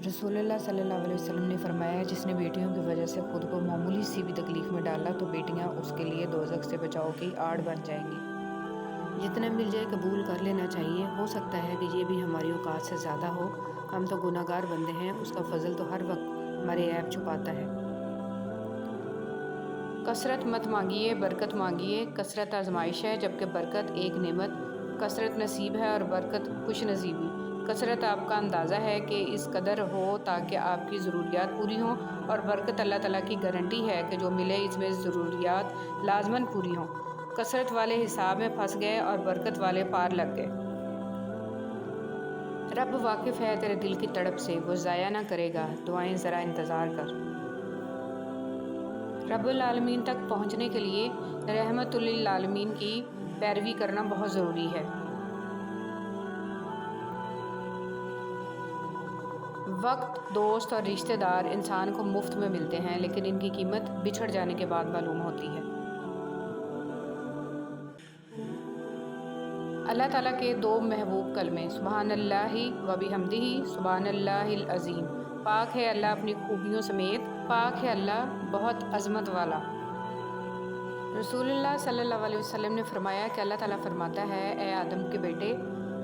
रसूल अल्लाह सल्लल्लाहु अलैहि वसल्लम ने फरमाया, जिसने बेटियों की वजह से ख़ुद को मामूली सी भी तकलीफ़ में डाला तो बेटियां उसके लिए दोज़ख से बचाव की आड़ बन जाएंगी। जितना मिल जाए कबूल कर लेना चाहिए। हो सकता है कि ये भी हमारी औकात से ज़्यादा हो। हम तो गुनाहगार बंदे हैं, उसका फजल तो हर वक्त हमारे ऐब छुपाता है। कसरत मत मांगिए, बरकत मांगिए। कसरत आजमाइश है, जबकि बरकत एक नेमत। कसरत नसीब है और बरकत खुश नसीबी। कसरत आपका अंदाज़ा है कि इस कदर हो ताकि आपकी ज़रूरियात पूरी हों, और बरकत अल्लाह ताला की गारंटी है कि जो मिले इसमें ज़रूरियात लाजमन पूरी हों। कसरत वाले हिसाब में फंस गए और बरकत वाले पार लग गए। रब वाकिफ़ है तेरे दिल की तड़प से, वो ज़ाया ना करेगा, दुआएं ज़रा इंतज़ार कर। रब्बुल आलमीन तक पहुँचने के लिए रहमतुल लिल आलमीन की पैरवी करना बहुत ज़रूरी है। वक्त, दोस्त और रिश्तेदार इंसान को मुफ्त में मिलते हैं, लेकिन इनकी कीमत बिछड़ जाने के बाद मालूम होती है। अल्लाह ताला के दो महबूब कलमे, सुबहानल्लाहि व बिहम्दिही सुबहानल्लाहिल अज़ीम। पाक है अल्लाह अपनी खूबियों समेत, पाक है अल्लाह बहुत अज़मत वाला। रसूलुल्लाह सल्लल्लाहु अलैहि वसल्लम ने फरमाया कि अल्लाह ताला फरमाता है, ए आदम के बेटे,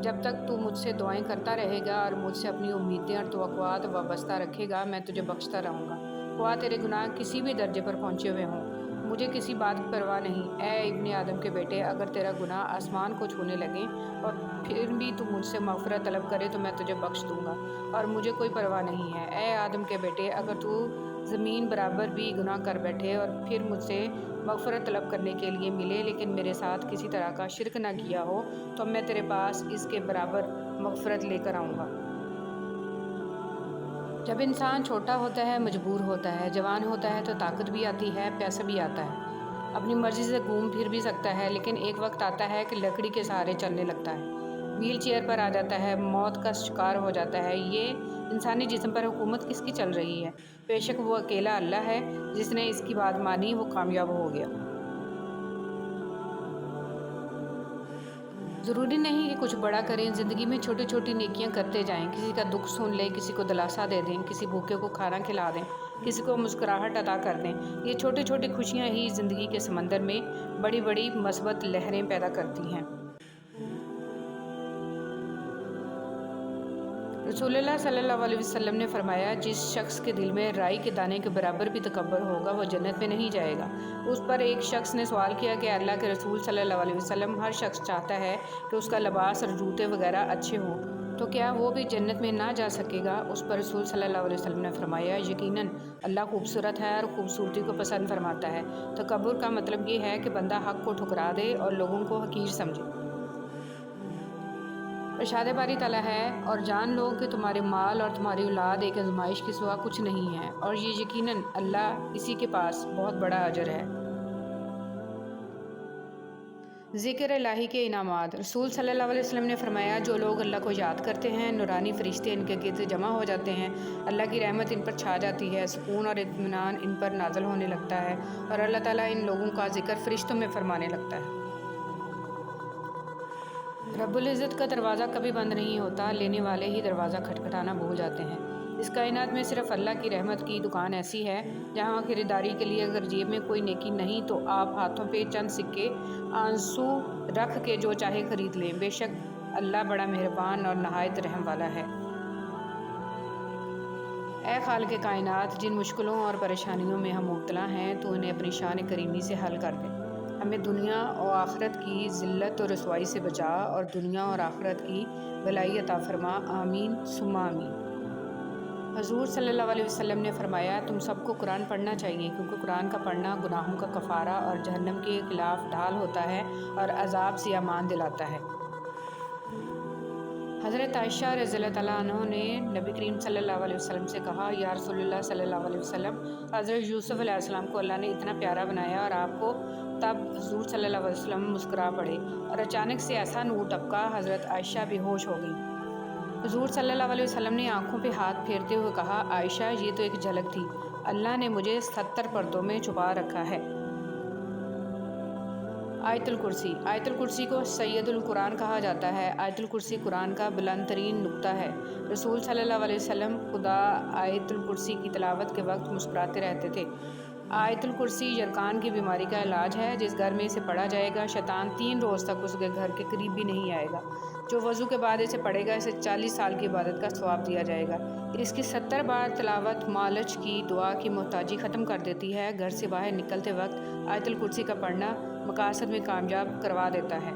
जब तक तू मुझसे दुआएं करता रहेगा और मुझसे अपनी उम्मीदें और तवक्कुआत वाबस्ता रखेगा, मैं तुझे बख्शता रहूँगा। ख्वाह तेरे गुनाह किसी भी दर्जे पर पहुँचे हुए हों, मुझे किसी बात की परवाह नहीं। ए इब्ने आदम के बेटे, अगर तेरा गुनाह आसमान को छूने लगे और फिर भी तू मुझसे मग़फ़िरत तलब करे तो मैं तुझे बख्श दूँगा, और मुझे कोई परवाह नहीं है। ए आदम के बेटे, अगर तू ज़मीन बराबर भी गुनाह कर बैठे और फिर मुझसे मग़फ़िरत तलब करने के लिए मिले, लेकिन मेरे साथ किसी तरह का शिरक ना किया हो, तो मैं तेरे पास इसके बराबर मग़फ़िरत लेकर आऊँगा। जब इंसान छोटा होता है, मजबूर होता है, जवान होता है तो ताकत भी आती है, पैसा भी आता है, अपनी मर्ज़ी से घूम फिर भी सकता है, लेकिन एक वक्त आता है कि लकड़ी के सहारे चलने लगता है, व्हील चेयर पर आ जाता है, मौत का शिकार हो जाता है। ये इंसानी जिस्म पर हुकूमत किसकी चल रही है? बेशक वो अकेला अल्लाह है। जिसने इसकी बात मानी वो कामयाब हो गया। ज़रूरी नहीं कि कुछ बड़ा करें, ज़िंदगी में छोटी छोटी नेकियां करते जाएं। किसी का दुख सुन लें, किसी को दिलासा दे दें, किसी भूखे को खाना खिला दें, किसी को मुस्कुराहट अता कर दें। ये छोटी छोटी खुशियां ही ज़िंदगी के समंदर में बड़ी बड़ी मस्बत लहरें पैदा करती हैं। रसूलुल्लाह सल्लल्लाहु अलैहि वसल्लम ने फरमाया, जिस शख्स के दिल में राई के दाने के बराबर भी तकब्बर होगा वो जन्नत में नहीं जाएगा। उस पर एक शख्स ने सवाल किया कि अल्लाह के रसूल सल्लल्लाहु अलैहि वसल्लम, हर शख्स चाहता है कि उसका लिबास और जूते वगैरह अच्छे हों, तो क्या वो भी जन्नत में ना जा सकेगा? उस पर रसूल सल्लल्लाहु अलैहि वसल्लम ने फरमाया, यकीनन अल्लाह खूबसूरत है और खूबसूरती को पसंद फरमाता है। तकब्बुर का मतलब ये है कि बंदा हक़ को ठुकरा दे और लोगों को हकीर समझे। इरशाद बारी ताला है, और जान लो कि तुम्हारे माल और तुम्हारी औलाद एक आजमाइश के सिवा कुछ नहीं है, और ये यकीनन अल्लाह इसी के पास बहुत बड़ा अजर है। ज़िक्र इलाही के इनामात। रसूल सल्लल्लाहु अलैहि वसल्लम ने फरमाया, जो लोग अल्लाह को याद करते हैं, नूरानी फरिश्ते इनके गिर्द जमा हो जाते हैं, अल्लाह की रहमत इन पर छा जाती है, सुकून और इत्मीनान इन पर नाज़िल होने लगता है, और अल्लाह ताला इन लोगों का ज़िक्र फरिश्तों में फरमाने लगता है। रब्बुल इज़्ज़त का दरवाज़ा कभी बंद नहीं होता, लेने वाले ही दरवाज़ा खटखटाना भूल जाते हैं। इस कायनात में सिर्फ अल्लाह की रहमत की दुकान ऐसी है जहाँ खरीदारी के लिए अगर जेब में कोई नेकी नहीं तो आप हाथों पे चंद सिक्के आंसू रख के जो चाहे खरीद लें। बेशक अल्लाह बड़ा मेहरबान और नहायत रहम वाला है। ए खालिक़े कायनात, जिन मुश्किलों और परेशानियों में हम मुब्तला हैं तो उन्हें अपनी शान करीमी से हल कर दे। हमें दुनिया और आखिरत की ज़िल्लत और रसवाई से बचा, और दुनिया और आखिरत की भलाई अता फरमा। आमीन सुम्मा आमीन। हज़ूर सल्लल्लाहु अलैहि वसल्लम ने फरमाया, तुम सबको कुरान पढ़ना चाहिए, क्योंकि कुरान का पढ़ना गुनाहों का कफ़ारा और जहन्नम के खिलाफ ढाल होता है और अज़ाब से अमान दिलाता है। हज़रत आयशा रज़ियल्लाहु तआला अन्हा ने नबी करीम सल्लल्लाहु अलैहि वसल्लम से कहा, या रसूलुल्लाह सल्लल्लाहु अलैहि वसल्लम, हज़रत यूसुफ़ अलैहिस्सलाम को अल्लाह ने इतना प्यारा बनाया और आपको। तब हज़ूर सल्लल्लाहु अलैहि वसल्लम मुस्कुरा पड़े और अचानक से ऐसा नूर टपका, हज़रत आयशा बेहोश हो गई। हज़ूर सल्लल्लाहु अलैहि वसल्लम ने आँखों पे हाथ फेरते हुए कहा, आयशा, ये तो एक झलक थी, अल्लाह ने मुझे 70 पर्दों में छुपा रखा है। आयतुल कुर्सी। आयतुल कुर्सी को सैयदुल कुरान कहा जाता है। आयतुल कुर्सी कुरान का बुलंद तरीन नुक्ता है। रसूल सल्लल्लाहु अलैहि वसल्लम खुदा आयतुल कुर्सी की तिलावत के वक्त मुस्कुराते रहते थे। आयतुल कुर्सी यरकान की बीमारी का इलाज है। जिस घर में इसे पढ़ा जाएगा, शैतान 3 रोज़ तक उसके घर के करीब भी नहीं आएगा। जो वज़ू के बाद इसे पढ़ेगा, इसे 40 साल की इबादत का सवाब दिया जाएगा। इसकी 70 बार तिलावत मालच की दुआ की मोहताजी ख़त्म कर देती है। घर से बाहर निकलते वक्त आयतुल कुर्सी का पढ़ना मकासद में कामयाब करवा देता है।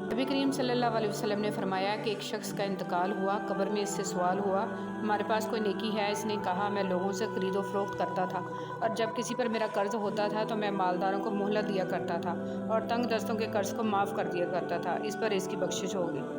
नबी करीम सल्लल्लाहु अलैहि वसल्लम ने फरमाया कि एक शख्स का इंतकाल हुआ, कब्र में इससे सवाल हुआ, हमारे पास कोई नेकी है? इसने कहा, मैं लोगों से खरीदो फरोख्त करता था, और जब किसी पर मेरा कर्ज होता था तो मैं मालदारों को मोहलत दिया करता था और तंग दस्तों के कर्ज को माफ़ कर दिया करता था। इस पर इसकी बख्शिश होगी।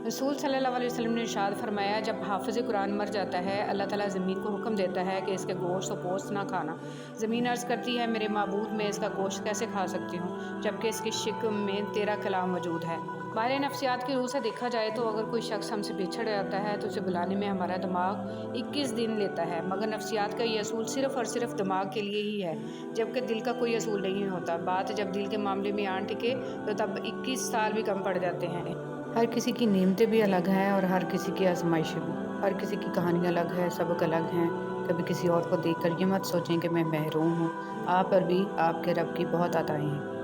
रसूल सल्लल्लाहु अलैहि वसल्लम ने इरशाद फरमाया, जब हाफ़िज़ कुरान मर जाता है, अल्लाह ताला ज़मीन को हुक्म देता है कि इसके गोश्त और पोस्त ना खाना। ज़मीन अर्ज़ करती है, मेरे माबूद, मैं इसका गोश्त कैसे खा सकती हूँ जबकि इसकी शिक्म में तेरा कलाम मौजूद है। बाहर नफ्सियात की रूह से देखा जाए तो अगर कोई शख्स हमसे बिछड़ जाता है तो उसे बुलाने में हमारा दिमाग 21 दिन लेता है, मगर नफ्सियात का ये असूल सिर्फ़ और सिर्फ दिमाग के लिए ही है, जबकि दिल का कोई असूल नहीं होता। बात जब दिल के मामले में आन टिके तो तब 21 साल भी कम पड़ जाते हैं। हर किसी की नेमतें भी अलग हैं और हर किसी की आजमाइशें भी। हर किसी की कहानी अलग है, सबक अलग हैं। कभी किसी और को देखकर ये मत सोचें कि मैं महरूम हूँ। आप पर भी आपके रब की बहुत अताएँ हैं।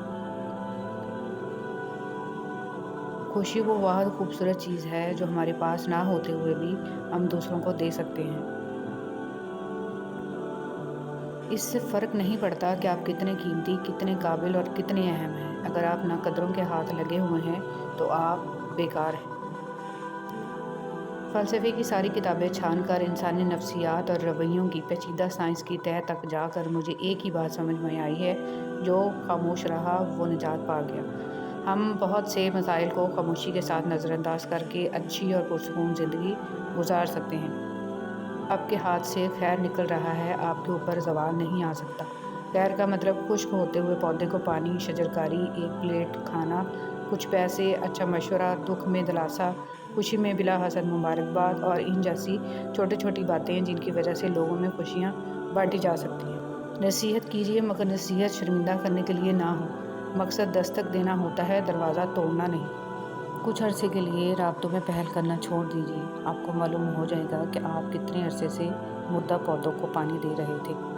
खुशी वो वाहिद खूबसूरत चीज़ है जो हमारे पास ना होते हुए भी हम दूसरों को दे सकते हैं। इससे फ़र्क नहीं पड़ता कि आप कितने कीमती, कितने काबिल और कितने अहम हैं। अगर आप नाकदरों के हाथ लगे हुए हैं तो आप बेकार हैं। फ़लसफ़े की सारी किताबें छान कर इंसानी नफ्सियात और रवैयों की पेचीदा साइंस की तह तक जाकर मुझे एक ही बात समझ में आई है, जो खामोश रहा वो निजात पा गया। हम बहुत से मसाइल को खामोशी के साथ नज़रअंदाज करके अच्छी और पुरसकून ज़िंदगी गुजार सकते हैं। आपके हाथ से खैर निकल रहा है, आपके ऊपर ज़वाल नहीं आ सकता। खैर का मतलब खुश्क होते हुए पौधे को पानी, शजरकारी, एक प्लेट खाना, कुछ पैसे, अच्छा मशवरा, दुख में दिलासा, खुशी में बिला हसद मुबारकबाद और इन जैसी छोटी छोटी बातें जिनकी वजह से लोगों में खुशियाँ बांटी जा सकती हैं। नसीहत कीजिए, मगर नसीहत शर्मिंदा करने के लिए ना हो। मकसद दस्तक देना होता है, दरवाज़ा तोड़ना नहीं। कुछ अरसे के लिए राब्तों में पहल करना छोड़ दीजिए। आपको मालूम हो जाएगा कि आप कितने अरसे से मुर्दा पौधों को पानी दे रहे थे।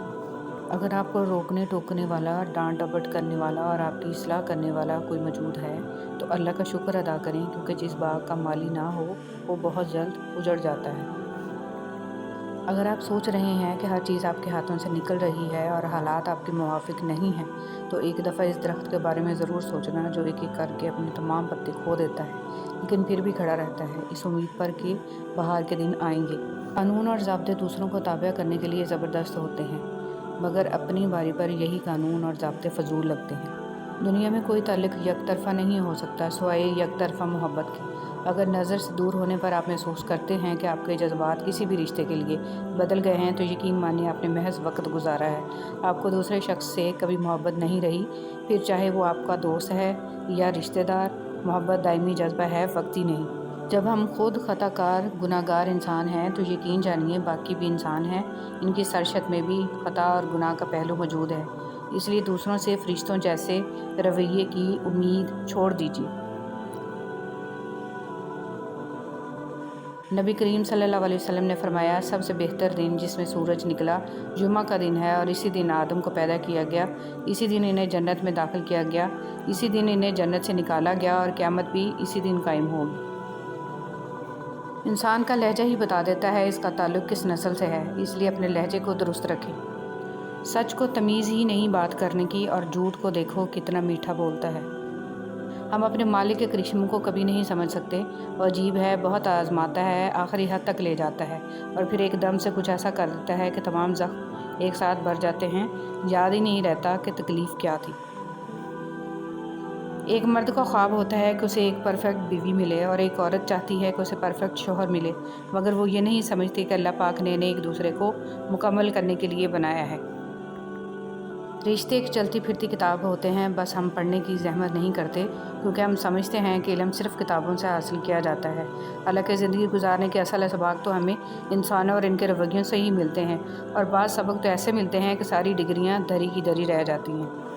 अगर आपको रोकने टोकने वाला, डांट डपट करने वाला और आपकी इस्लाह करने वाला कोई मौजूद है तो अल्लाह का शुक्र अदा करें, क्योंकि जिस बाग का माली ना हो वो बहुत जल्द उजड़ जाता है। अगर आप सोच रहे हैं कि हर चीज़ आपके हाथों से निकल रही है और हालात आपके मुवाफिक नहीं हैं, तो एक दफ़ा इस दरख्त के बारे में ज़रूर सोचना जो एक एक करके अपने तमाम पत्ते खो देता है, लेकिन फिर भी खड़ा रहता है, इस उम्मीद पर कि बाहर के दिन आएंगे। कानून और ज़ाब्ते दूसरों को ताबा करने के लिए ज़बरदस्त होते हैं, मगर अपनी बारी पर यही कानून और ज़ाब्ते फजूल लगते हैं। दुनिया में कोई ताल्लुक़ यकतरफ़ा नहीं हो सकता सिवाय यकतरफ़ा मोहब्बत के। अगर नज़र से दूर होने पर आप महसूस करते हैं कि आपके जज्बात किसी भी रिश्ते के लिए बदल गए हैं, तो यकीन मानिए आपने महज वक्त गुजारा है। आपको दूसरे शख्स से कभी मोहब्बत नहीं रही, फिर चाहे वो आपका दोस्त है या रिश्तेदार। मोहब्बत दायमी जज्बा है, वक्ती नहीं। जब हम खुद ख़ताकार गुनाहगार इंसान हैं तो यकीन जानिए बाकी भी इंसान हैं। इनकी सरशत में भी ख़ता और गुनाह का पहलू मौजूद है। इसलिए दूसरों से फरिश्तों जैसे रवैये की उम्मीद छोड़ दीजिए। नबी करीम सल्लल्लाहु अलैहि वसल्लम ने फरमाया, सबसे बेहतर दिन जिसमें सूरज निकला जुम्मा का दिन है, और इसी दिन आदम को पैदा किया गया, इसी दिन इन्हें जन्नत में दाखिल किया गया, इसी दिन इन्हें जन्नत से निकाला गया और क़यामत भी इसी दिन कायम होगी। इंसान का लहजा ही बता देता है इसका ताल्लुक़ किस नस्ल से है, इसलिए अपने लहजे को दुरुस्त रखें। सच को तमीज़ ही नहीं बात करने की, और झूठ को देखो कितना मीठा बोलता है। हम अपने मालिक के करिश्मों को कभी नहीं समझ सकते। वो अजीब है, बहुत आजमाता है, आखिरी हद तक ले जाता है और फिर एकदम से कुछ ऐसा कर देता है कि तमाम ज़ख्म एक साथ भर जाते हैं। याद ही नहीं रहता कि तकलीफ़ क्या थी। एक मर्द का ख्वाब होता है कि उसे एक परफेक्ट बीवी मिले, और एक औरत चाहती है कि उसे परफेक्ट शौहर मिले, मगर वो ये नहीं समझती कि अल्लाह पाक ने इन्हें एक दूसरे को मुकम्मल करने के लिए बनाया है। रिश्ते एक चलती फिरती किताब होते हैं, बस हम पढ़ने की ज़हमत नहीं करते क्योंकि हम समझते हैं कि इल्म सिर्फ़ किताबों से हासिल किया जाता है। हालांकि ज़िंदगी गुजारने के असल सबक तो हमें इंसानों और इनके रवैयों से ही मिलते हैं, और बाज़ सबक तो ऐसे मिलते हैं कि सारी डिग्रियां धरी की धरी रह जाती हैं।